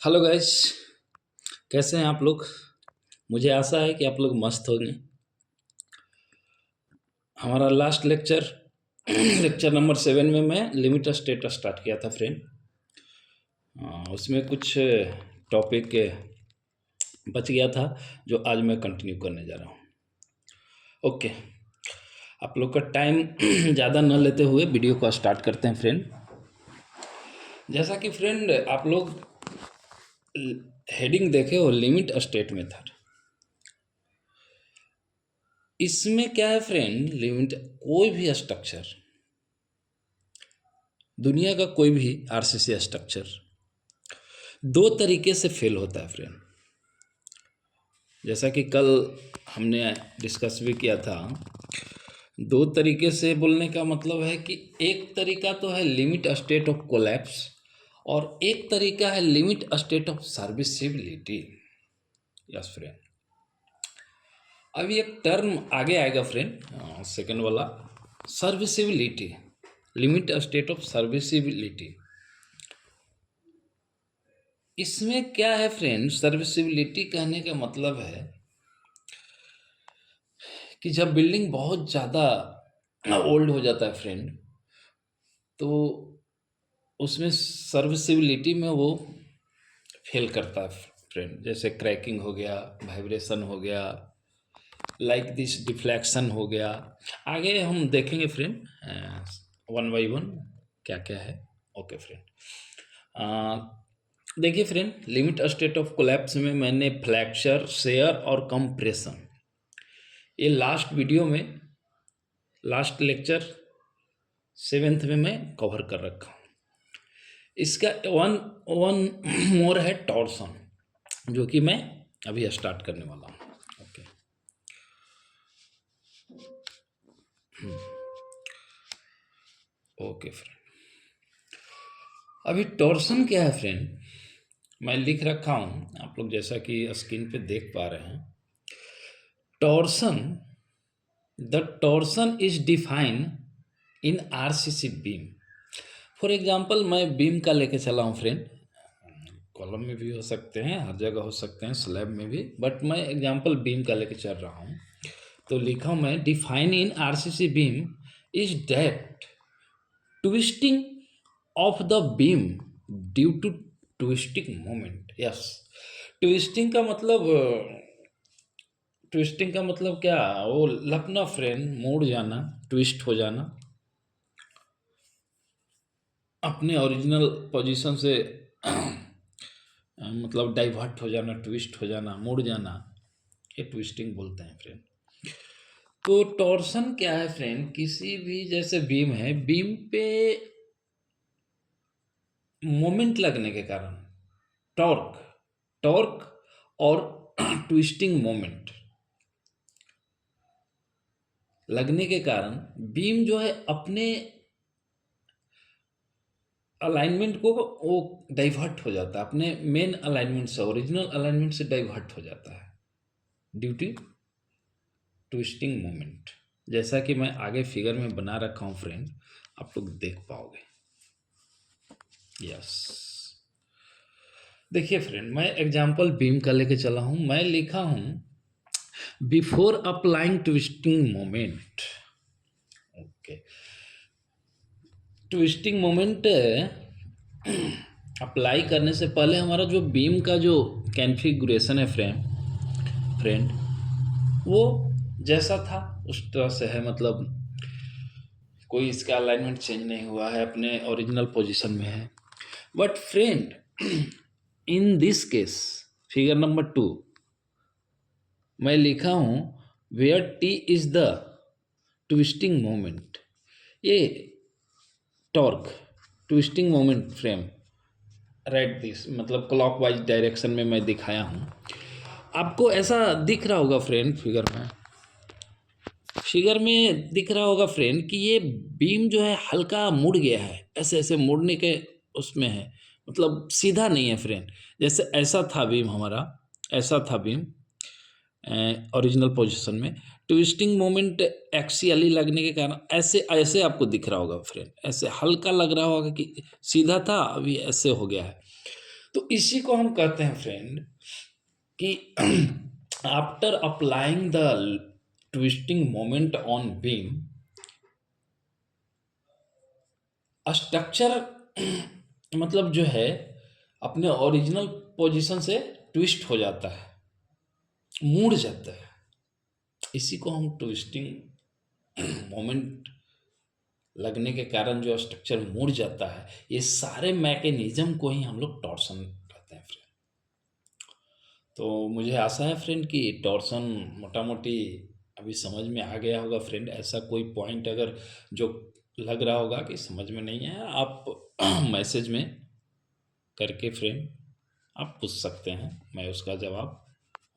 Hello guys. कैसे हैं आप लोग? मुझे आशा है कि आप लोग मस्त होंगे। हमारा लास्ट लेक्चर लेक्चर नंबर 7 में मैं लिमिट स्टेट स्टार्ट किया था फ्रेंड। उसमें कुछ टॉपिक बच गया था जो आज मैं कंटिन्यू करने जा रहा हूँ। ओके, आप लोग का टाइम ज़्यादा न लेते हुए वीडियो को स्टार्ट करते हैं फ्रेंड। जैसा कि फ्रेंड आप लोग हेडिंग देखे हो, लिमिट स्टेट मेथड। इसमें क्या है फ्रेंड, लिमिट कोई भी स्ट्रक्चर, दुनिया का कोई भी आरसीसी स्ट्रक्चर दो तरीके से फेल होता है फ्रेंड। जैसा कि कल हमने डिस्कस भी किया था, दो तरीके से बोलने का मतलब है कि एक तरीका तो है लिमिट स्टेट ऑफ कोलैप्स और एक तरीका है limit state of serviceability. Yes friend, अभी एक टर्म आगे आएगा फ्रेंड, सेकंड वाला, serviceability, limit state of serviceability. इसमें क्या है फ्रेंड, सर्विसिबिलिटी कहने का मतलब है कि जब बिल्डिंग बहुत ज़्यादा ओल्ड हो जाता है फ्रेंड, तो उसमें सर्विसिबिलिटी में वो फेल करता है फ्रेंड। जैसे क्रैकिंग हो गया, वाइब्रेशन हो गया, लाइक दिस डिफ्लेक्शन हो गया। आगे हम देखेंगे फ्रेंड वन बाई वन क्या क्या है। ओके फ्रेंड, देखिए friend, limit state of collapse में मैंने फ्लैक्चर, शेयर और कंप्रेशन, ये लास्ट वीडियो में, लास्ट लेक्चर 7th में मैं कवर कर रखा हूँ। इसका वन वन मोर है टॉर्सन, जो कि मैं अभी स्टार्ट करने वाला हूँ। ओके, ओके फ्रेंड, अभी टॉर्सन क्या है फ्रेंड, मैं लिख रखा हूँ, आप लोग जैसा कि स्क्रीन पे देख पा रहे हैं। Torsion, the torsion is defined in RCC beam. For example मैं बीम का लेके चला हूँ फ्रेंड, कॉलम में भी हो सकते हैं, हर जगह हो सकते हैं, स्लैब में भी, बट मैं एग्जाम्पल बीम का लेके चल रहा हूँ। तो लिखा हूँ मैं, define in RCC beam is that twisting of the beam due to twisting moment. Yes, twisting का मतलब, ट्विस्टिंग का मतलब क्या, वो लपना फ्रेंड, मुड़ जाना, ट्विस्ट हो जाना, अपने ओरिजिनल पोजीशन से मतलब डाइवर्ट हो जाना, ट्विस्ट हो जाना, मुड़ जाना, ये ट्विस्टिंग बोलते हैं फ्रेंड। तो टॉर्सन क्या है फ्रेंड, किसी भी जैसे बीम है, बीम पे मोमेंट लगने के कारण, टॉर्क, टॉर्क और ट्विस्टिंग मोमेंट लगने के कारण बीम जो है अपने अलाइनमेंट को वो डाइवर्ट हो जाता है, अपने मेन अलाइनमेंट से, ओरिजिनल अलाइनमेंट से डाइवर्ट हो जाता है ड्यू टू ट्विस्टिंग मोमेंट। जैसा कि मैं आगे फिगर में बना रखा हूँ फ्रेंड, आप लोग देख पाओगे। यस, देखिए फ्रेंड, मैं एग्जांपल बीम का लेके चला हूँ, मैं लिखा हूँ before applying twisting moment. Okay, twisting moment apply करने से पहले हमारा जो बीम का जो कॉन्फ़िगरेशन है फ्रेंड, वो जैसा था उस तरह से है, मतलब कोई इसका अलाइनमेंट चेंज नहीं हुआ है, अपने ओरिजिनल पोजीशन में है। But friend, in this case, figure number 2 मैं लिखा हूँ where T is the twisting moment, ये torque, twisting moment frame, right this, मतलब क्लॉकवाइज डायरेक्शन में मैं दिखाया हूँ। आपको ऐसा दिख रहा होगा फ्रेंड, फिगर में दिख रहा होगा फ्रेंड कि ये बीम जो है हल्का मुड़ गया है, ऐसे ऐसे मुड़ने के उसमें है, मतलब सीधा नहीं है फ्रेंड। जैसे ऐसा था बीम हमारा, ऐसा था बीम ओरिजिनल पोजीशन में, ट्विस्टिंग मोमेंट एक्सियली लगने के कारण ऐसे ऐसे आपको दिख रहा होगा फ्रेंड, ऐसे हल्का लग रहा होगा कि सीधा था, अभी ऐसे हो गया है। तो इसी को हम कहते हैं फ्रेंड कि after applying the twisting moment on beam, structure मतलब जो है अपने ओरिजिनल पोजीशन से ट्विस्ट हो जाता है, मुड़ जाता है। इसी को हम ट्विस्टिंग मोमेंट लगने के कारण जो स्ट्रक्चर मुड़ जाता है, ये सारे मैकेनिज्म को ही हम लोग टॉर्सन कहते हैं फ्रेंड। तो मुझे आशा है फ्रेंड कि टॉर्सन मोटा मोटी अभी समझ में आ गया होगा फ्रेंड। ऐसा कोई पॉइंट अगर जो लग रहा होगा कि समझ में नहीं है, आप मैसेज में करके फ्रेंड आप पूछ सकते हैं, मैं उसका जवाब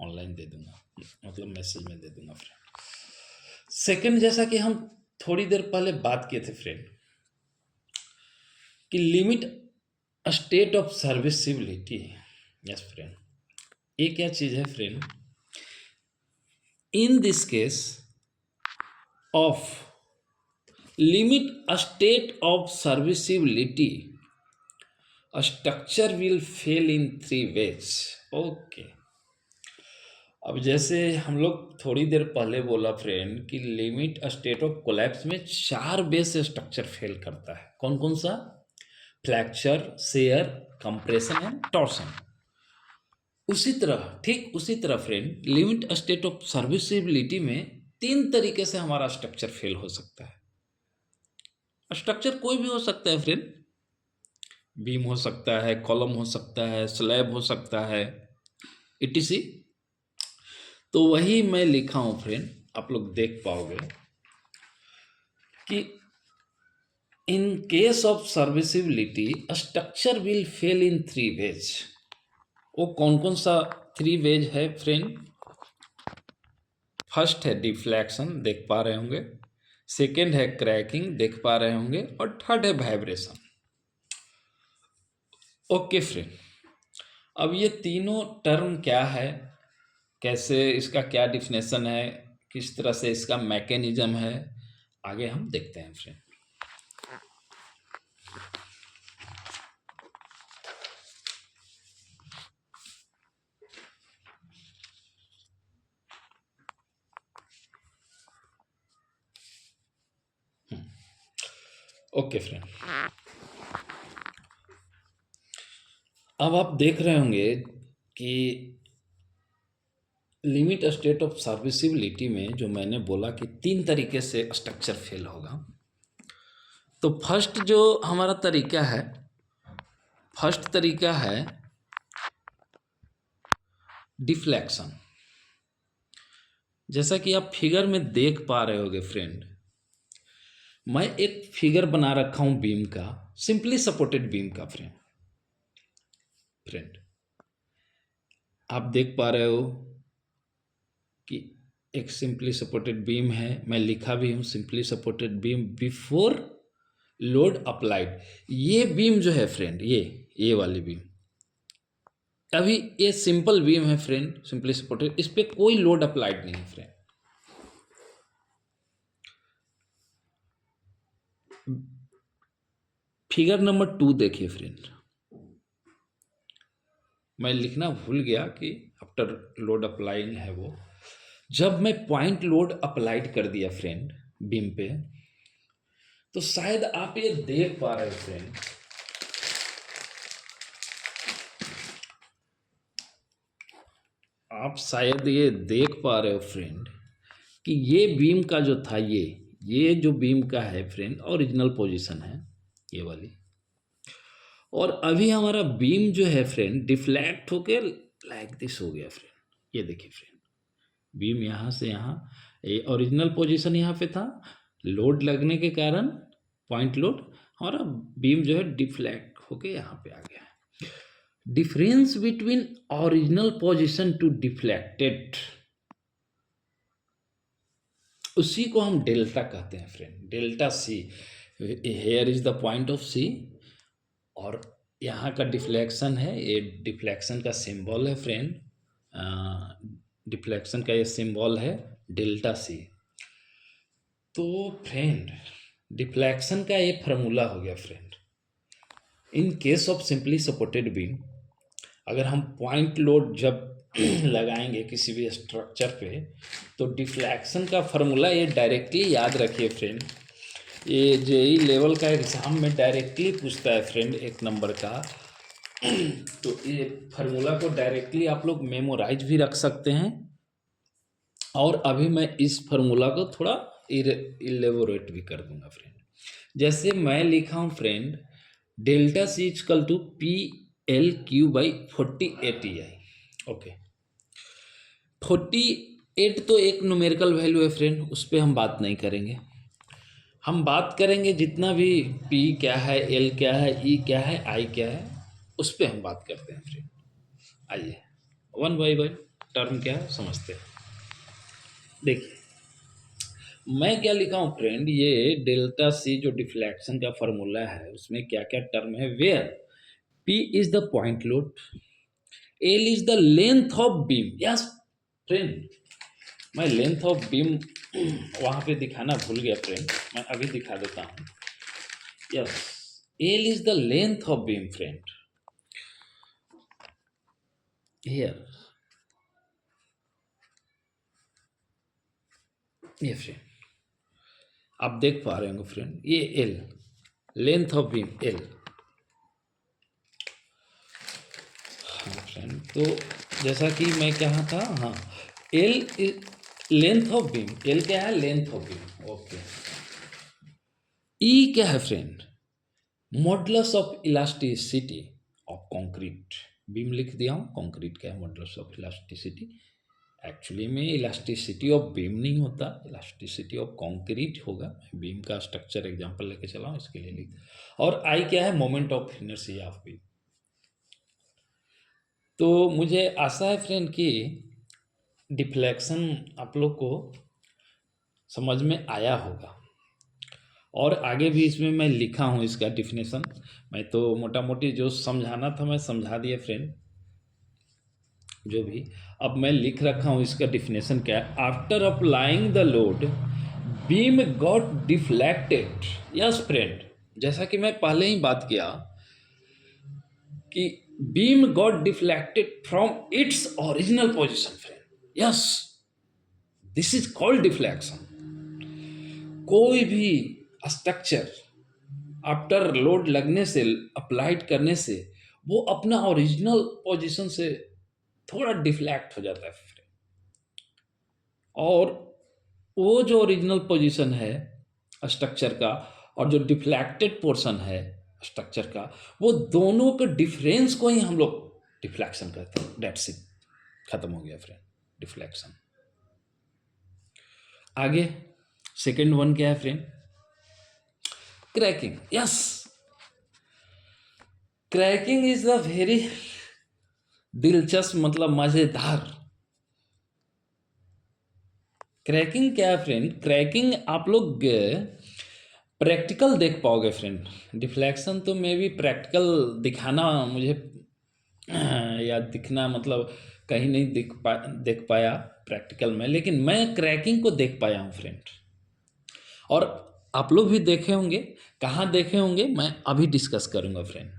ऑनलाइन दे दूंगा, मतलब मैसेज में दे दूंगा फ्रेंड। सेकंड, जैसा कि हम थोड़ी देर पहले बात किए थे फ्रेंड कि limit state of serviceability. Yes friend, ये क्या चीज़ है friend? In this case of limit state of serviceability, structure will fail in 3 ways। Okay, अब जैसे हम लोग थोड़ी देर पहले बोला फ्रेंड कि लिमिट स्टेट ऑफ कोलैप्स में 4 वे से स्ट्रक्चर फेल करता है। कौन कौन सा? Fracture, share, compression and torsion. उसी तरह, ठीक उसी तरह friend, limit state of serviceability में 3 तरीके से हमारा स्ट्रक्चर फेल हो सकता है। स्ट्रक्चर कोई भी हो सकता है फ्रेंड, बीम हो सकता है, कॉलम हो सकता है, स्लैब हो सकता है, इटीसी। तो वही मैं लिखा हूं फ्रेंड, आप लोग देख पाओगे कि in case of serviceability structure will fail in 3 ways। वो कौन कौन सा 3 ways है फ्रेंड? फर्स्ट है डिफ्लेक्शन, देख पा रहे होंगे। सेकेंड है क्रैकिंग, देख पा रहे होंगे। और थर्ड है वाइब्रेशन। ओके फ्रेंड, अब ये तीनों टर्म क्या है, कैसे इसका क्या डिफिनेशन है, किस तरह से इसका मैकेनिज्म है, आगे हम देखते हैं फ्रेंड। ओके फ्रेंड, अब आप देख रहे होंगे कि लिमिट स्टेट ऑफ सर्विसिबिलिटी में जो मैंने बोला कि 3 तरीके से स्ट्रक्चर फेल होगा। तो फर्स्ट जो हमारा तरीका है, फर्स्ट तरीका है डिफ्लेक्शन। जैसा कि आप फिगर में देख पा रहे होगे फ्रेंड, मैं एक फिगर बना रखा हूं बीम का, सिंपली सपोर्टेड बीम का फ्रेंड। आप देख पा रहे हो कि एक सिंपली सपोर्टेड बीम है, मैं लिखा भी हूं simply supported beam before load applied. ये बीम जो है फ्रेंड, ये वाली बीम, अभी ये सिंपल बीम है फ्रेंड, सिंपली सपोर्टेड, इस पे कोई लोड अप्लाइड नहीं है फ्रेंड। फिगर नंबर 2 देखिए फ्रेंड, मैं लिखना भूल गया कि आफ्टर लोड अप्लाइंग है वो। जब मैं पॉइंट लोड अप्लाइड कर दिया फ्रेंड बीम पे, तो शायद आप ये देख पा रहे फ्रेंड, आप शायद ये देख पा रहे हो फ्रेंड कि ये बीम का जो था, ये जो बीम का है फ्रेंड ओरिजिनल पोजीशन है ये वाली, और अभी हमारा बीम जो है फ्रेंड डिफ्लेक्ट होके लाइक दिस हो गया फ्रेंड। ये देखिए फ्रेंड, बीम यहाँ से यहाँ, ये ओरिजिनल पोजीशन यहाँ पे था, लोड लगने के कारण पॉइंट लोड, और अब बीम जो है डिफ्लेक्ट होके यहाँ पे आ गया है। Difference between original position to deflected, उसी को हम डेल्टा कहते हैं friend, delta C. Here is the point of C, और यहाँ का डिफ्लेक्शन है, ये डिफ्लेक्शन का सिंबल है फ्रेंड, डिफ्लेक्शन का ये सिंबल है डेल्टा सी। तो फ्रेंड डिफ्लेक्शन का ये फार्मूला हो गया friend, in case of simply supported beam अगर हम पॉइंट लोड जब लगाएंगे किसी भी स्ट्रक्चर पे, तो डिफ्लेक्शन का फार्मूला ये डायरेक्टली याद रखिए फ्रेंड, ये जेई लेवल का एग्ज़ाम में डायरेक्टली पूछता है फ्रेंड, एक नंबर का। तो ये फार्मूला को डायरेक्टली आप लोग मेमोराइज भी रख सकते हैं, और अभी मैं इस फार्मूला को थोड़ा इलेबोरेट भी कर दूंगा फ्रेंड। जैसे मैं लिखा हूँ friend, delta C equal to P L Q by 48 E I. Okay, 48 तो एक न्यूमेरिकल वैल्यू है फ्रेंड, उस पर हम बात नहीं करेंगे। हम बात करेंगे जितना भी पी क्या है, एल क्या है, ई क्या है, आई क्या है, उस पर हम बात करते हैं फ्रेंड। आइए वन बाई वन टर्म क्या है समझते हैं। देखिए मैं क्या लिखा हूँ फ्रेंड, ये डेल्टा सी जो डिफ्लेक्शन का फॉर्मूला है उसमें क्या क्या टर्म है। Where P is the point load, L is the length of beam. Yes friend, मैं लेंथ ऑफ बीम वहाँ पे दिखाना भूल गया फ्रेंड, मैं अभी दिखा देता हूँ। Yes, L is the length of beam friend. Here ये फ्रेंड आप देख पा रहे होंगे फ्रेंड, ये L length of beam L. हाँ फ्रेंड, तो जैसा कि मैं कहा था, हाँ L length of beam, L क्या है, लेंथ ऑफ बीम। ओके, ई क्या है friend, modulus of elasticity of concrete. Beam लिख दिया हूँ, कंक्रीट क्या है, मॉडुलस ऑफ इलास्टिसिटी। एक्चुअली में इलास्टिसिटी ऑफ बीम नहीं होता, इलास्टिसिटी ऑफ कंक्रीट होगा। बीम का स्ट्रक्चर एग्जांपल लेके चला हूँ, इसके लिए लिख। और आई क्या है, moment of inertia of beam. तो मुझे आशा है फ्रेंड कि डिफ्लेक्शन आप लोग को समझ में आया होगा, और आगे भी इसमें मैं लिखा हूँ इसका डिफिनेशन। मैं तो मोटा मोटी जो समझाना था मैं समझा दिया फ्रेंड, जो भी अब मैं लिख रखा हूँ इसका डिफिनेशन क्या है। After applying the load beam got deflected. Yes friend, जैसा कि मैं पहले ही बात किया कि beam got deflected from its original position friend. Yes, this is called deflection. कोई भी स्ट्रक्चर आफ्टर लोड लगने से, अप्लाइड करने से, वो अपना ओरिजिनल पोजीशन से थोड़ा डिफ्लेक्ट हो जाता है फ्रेंड। और वो जो ओरिजिनल पोजीशन है स्ट्रक्चर का और जो डिफ्लेक्टेड पोर्शन है स्ट्रक्चर का, वो दोनों के डिफरेंस को ही हम लोग डिफ्लेक्शन कहते हैं। डेट्स इट, खत्म हो गया फ्रेंड डिफ्लेक्शन। आगे सेकेंड वन क्या है friend, cracking. Yes, cracking is a very दिलचस्प, मतलब मजेदार। क्रैकिंग क्या है फ्रेंड, क्रैकिंग आप लोग प्रैक्टिकल देख पाओगे फ्रेंड। डिफ्लेक्शन तो मे भी प्रैक्टिकल दिखाना मुझे या दिखना, मतलब कहीं नहीं देख पाया प्रैक्टिकल में, लेकिन मैं क्रैकिंग को देख पाया हूँ फ्रेंड। और आप लोग भी देखे होंगे, कहाँ देखे होंगे मैं अभी डिस्कस करूँगा फ्रेंड।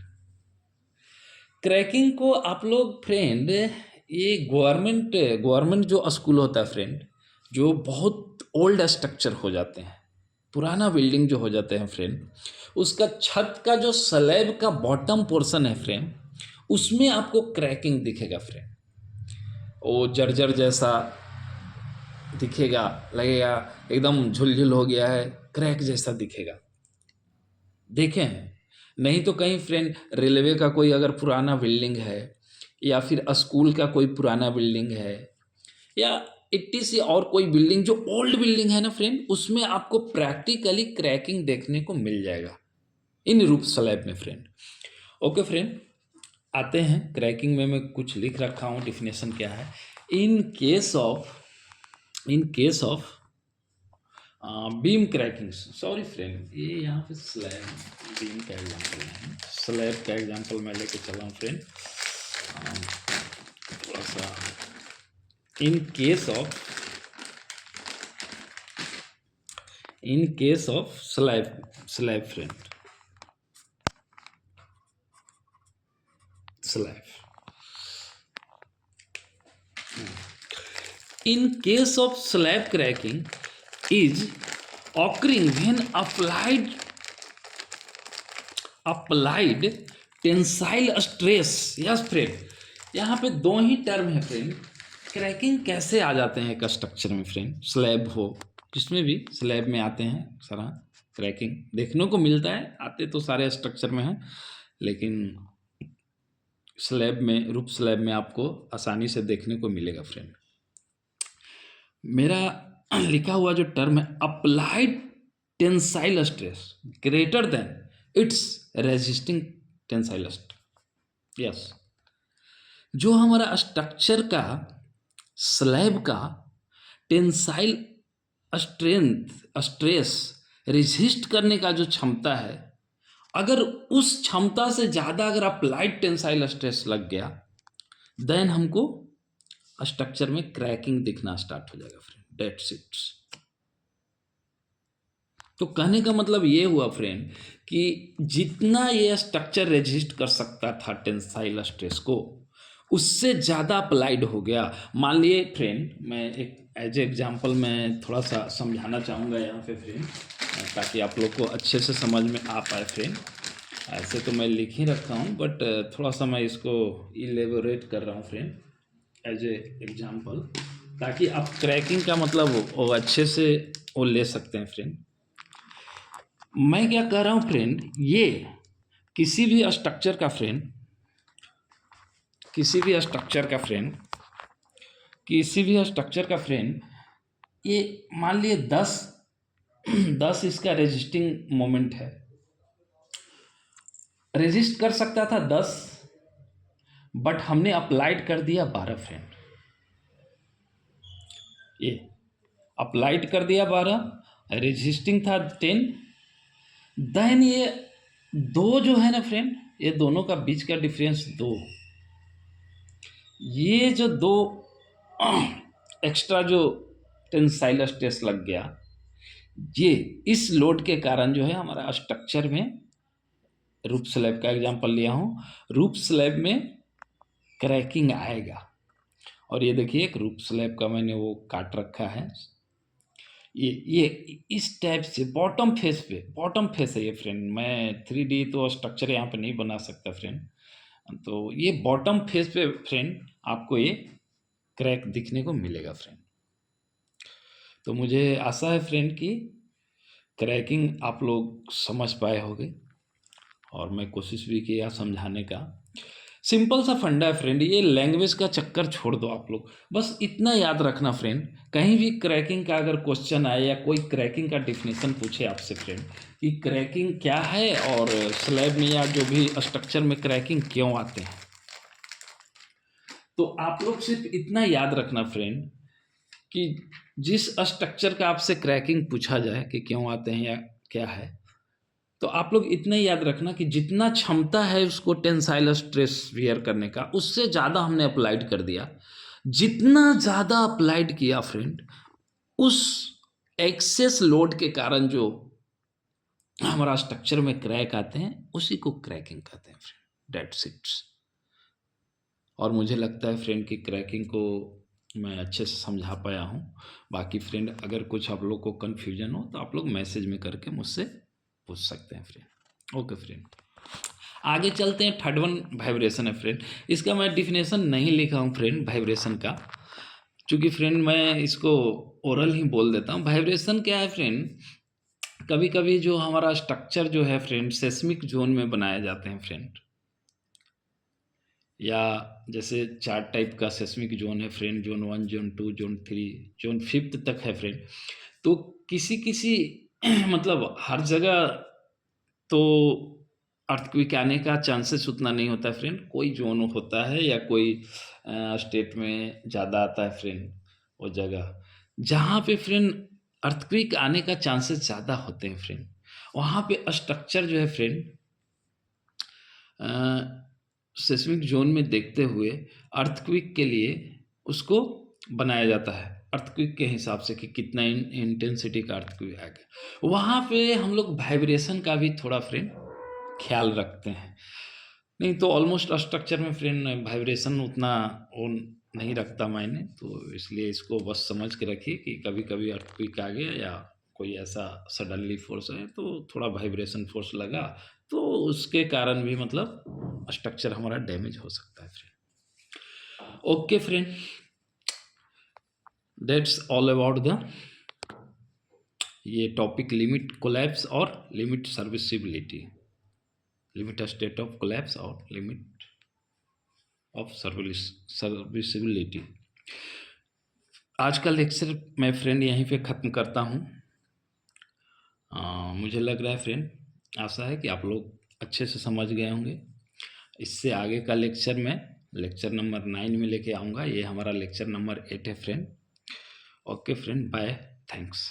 क्रैकिंग को आप लोग फ्रेंड, ये गवर्नमेंट जो स्कूल होता है फ्रेंड, जो बहुत ओल्ड स्ट्रक्चर हो जाते हैं, पुराना बिल्डिंग जो हो जाते हैं फ्रेंड, उसका छत का जो स्लैब का बॉटम पोर्शन है फ्रेंड, उसमें आपको क्रैकिंग दिखेगा फ्रेंड। वो जर्जर जैसा दिखेगा, लगेगा एकदम झुलझुल हो गया है, क्रैक जैसा दिखेगा। देखे हैं? नहीं तो कहीं फ्रेंड रेलवे का कोई अगर पुराना बिल्डिंग है, या फिर स्कूल का कोई पुराना बिल्डिंग है, या इट्टी सी और कोई बिल्डिंग जो ओल्ड बिल्डिंग है ना फ्रेंड, उसमें आपको प्रैक्टिकली क्रैकिंग देखने को मिल जाएगा इन रूफ स्लैब में फ्रेंड। ओके फ्रेंड, आते हैं क्रैकिंग में। मैं कुछ लिख रखा हूँ, डिफिनेशन क्या है। In case of beam cracking, sorry friend, ये यहाँ पे स्लैब बीम का एग्जांपल है, स्लैब का एग्जांपल मैं लेके चला हूँ फ्रेंड। थोड़ा सा in case of slab friend, slab in case of slab cracking is occurring when applied tensile stress. Yes friend, यहाँ पे दो ही टर्म है फ्रेंड। क्रैकिंग कैसे आ जाते हैं एक स्ट्रक्चर में फ्रेंड, स्लैब हो किसमें भी, स्लैब में आते हैं सारा क्रैकिंग देखने को मिलता है, आते तो सारे स्ट्रक्चर में हैं, लेकिन स्लैब में, रूफ स्लैब में आपको आसानी से देखने को मिलेगा फ्रेंड। मेरा लिखा हुआ जो टर्म है applied tensile stress greater than it's resisting tensile stress. Yes, जो हमारा स्ट्रक्चर का, स्लैब का टेंसाइल स्ट्रेस रेजिस्ट करने का जो क्षमता है, अगर उस क्षमता से ज़्यादा अगर अप्लाइड टेंसाइल स्ट्रेस लग गया, देन हमको स्ट्रक्चर में क्रैकिंग दिखना स्टार्ट हो जाएगा फ्रेंड, दैट्स इट। तो कहने का मतलब ये हुआ फ्रेंड कि जितना ये स्ट्रक्चर रेजिस्ट कर सकता था टेंसाइल स्ट्रेस को, उससे ज़्यादा अप्लाइड हो गया। मान लिए फ्रेंड, मैं एक एज एग्जांपल मैं थोड़ा सा समझाना चाहूँगा यहाँ पे फ्रेंड, ताकि आप लोग को अच्छे से समझ में आ पाए फ्रेंड। ऐसे तो मैं लिख ही रखा हूँ, बट थोड़ा सा मैं इसको इलेबोरेट कर रहा हूँ फ्रेंड एज ए एग्जांपल, ताकि आप क्रैकिंग का मतलब वो अच्छे से वो ले सकते हैं फ्रेंड। मैं क्या कह रहा हूँ फ्रेंड, ये किसी भी स्ट्रक्चर का फ्रेंड, किसी भी स्ट्रक्चर का फ्रेंड, ये मान लिए 10 इसका रेजिस्टिंग मोमेंट है, रेजिस्ट कर सकता था 10, बट हमने अप्लाइड कर दिया 12 फ्रेंड। ये अप्लाइड कर दिया 12, रेजिस्टिंग था 10, देन ये दो जो है ना फ्रेंड, ये दोनों का बीच का डिफरेंस 2, ये जो 2 एक्स्ट्रा जो टेंसाइल स्ट्रेस लग गया, ये इस लोड के कारण जो है हमारा स्ट्रक्चर में, रूफ स्लैब का एग्जांपल लिया हूँ, रूफ स्लैब में क्रैकिंग आएगा। और ये देखिए एक रूफ स्लैब का मैंने वो काट रखा है, ये इस टाइप से बॉटम फेस है ये फ्रेंड। मैं 3D तो स्ट्रक्चर यहाँ पे नहीं बना सकता फ्रेंड, तो ये बॉटम फेस पे फ्रेंड आपको ये क्रैक दिखने को मिलेगा फ्रेंड। तो मुझे आशा है फ्रेंड कि क्रैकिंग आप लोग समझ पाए होंगे, और मैं कोशिश भी किया समझाने का। सिंपल सा फंडा है फ्रेंड, ये लैंग्वेज का चक्कर छोड़ दो आप लोग, बस इतना याद रखना फ्रेंड, कहीं भी क्रैकिंग का अगर क्वेश्चन आए या कोई क्रैकिंग का डिफिनेशन पूछे आपसे फ्रेंड कि क्रैकिंग क्या है और स्लैब में या जो भी स्ट्रक्चर में क्रैकिंग क्यों आते हैं, तो आप लोग सिर्फ इतना याद रखना फ्रेंड कि जिस स्ट्रक्चर का आपसे क्रैकिंग पूछा जाए कि क्यों आते हैं या क्या है, तो आप लोग इतना ही याद रखना कि जितना क्षमता है उसको टेंसाइल स्ट्रेस वियर करने का, उससे ज़्यादा हमने अप्लाइड कर दिया। जितना ज़्यादा अप्लाइड किया फ्रेंड, उस एक्सेस लोड के कारण जो हमारा स्ट्रक्चर में क्रैक आते हैं, उसी को क्रैकिंग कहते हैं फ्रेंड, दैट्स इट। और मुझे लगता है फ्रेंड कि क्रैकिंग को मैं अच्छे से समझा पाया हूँ। बाकी फ्रेंड अगर कुछ आप लोग को कन्फ्यूजन हो तो आप लोग मैसेज में करके मुझसे पूछ सकते हैं फ्रेंड। ओके फ्रेंड, आगे चलते हैं। थर्ड वन वाइब्रेशन है फ्रेंड, इसका मैं डिफिनेशन नहीं लिखा हूँ फ्रेंड वाइब्रेशन का, क्योंकि फ्रेंड मैं इसको ओरल ही बोल देता हूँ। वाइब्रेशन क्या है फ्रेंड, कभी कभी जो हमारा स्ट्रक्चर जो है फ्रेंड सेस्मिक जोन में बनाए जाते हैं फ्रेंड, या जैसे 4 टाइप का सेस्मिक जोन है friend, zone 1, zone 2, zone 3, zone 5 तक है फ्रेंड। तो किसी मतलब हर जगह तो अर्थक्वेक आने का चांसेस उतना नहीं होता है फ्रेंड, कोई जोन होता है या कोई स्टेट में ज़्यादा आता है फ्रेंड, वो जगह जहाँ पे फ्रेंड अर्थक्वेक आने का चांसेस ज़्यादा होते हैं फ्रेंड, वहाँ पे स्ट्रक्चर जो है फ्रेंड सेस्मिक जोन में देखते हुए अर्थक्वेक के लिए उसको बनाया जाता है, अर्थक्वेक के हिसाब से कि कितना इंटेंसिटी का अर्थक्वेक आएगा। वहाँ पे हम लोग वाइब्रेशन का भी थोड़ा फ्रेंड ख्याल रखते हैं। नहीं तो ऑलमोस्ट स्ट्रक्चर में फ्रेंड वाइब्रेशन उतना वो नहीं रखता मायने, तो इसलिए इसको बस समझ के रखिए कि कभी-कभी अर्थक्वेक आ गया या कोई ऐसा सडनली फ़ोर्स है तो थोड़ा वाइब्रेशन फ़ोर्स लगा, तो उसके कारण भी मतलब स्ट्रक्चर हमारा डैमेज हो सकता है friend. Okay friend, that's all about the ये टॉपिक लिमिट कोलैप्स और limit serviceability, limit state of collapse और लिमिट ऑफ सर्विसिबिलिटी। आज का लेक्चर मैं फ्रेंड यहीं पे ख़त्म करता हूँ। मुझे लग रहा है फ्रेंड, आशा है कि आप लोग अच्छे से समझ गए होंगे। इससे आगे का लेक्चर मैं लेक्चर नंबर 9 में लेके आऊँगा। ये हमारा लेक्चर नंबर 8 है friend. Okay friend, bye, thanks.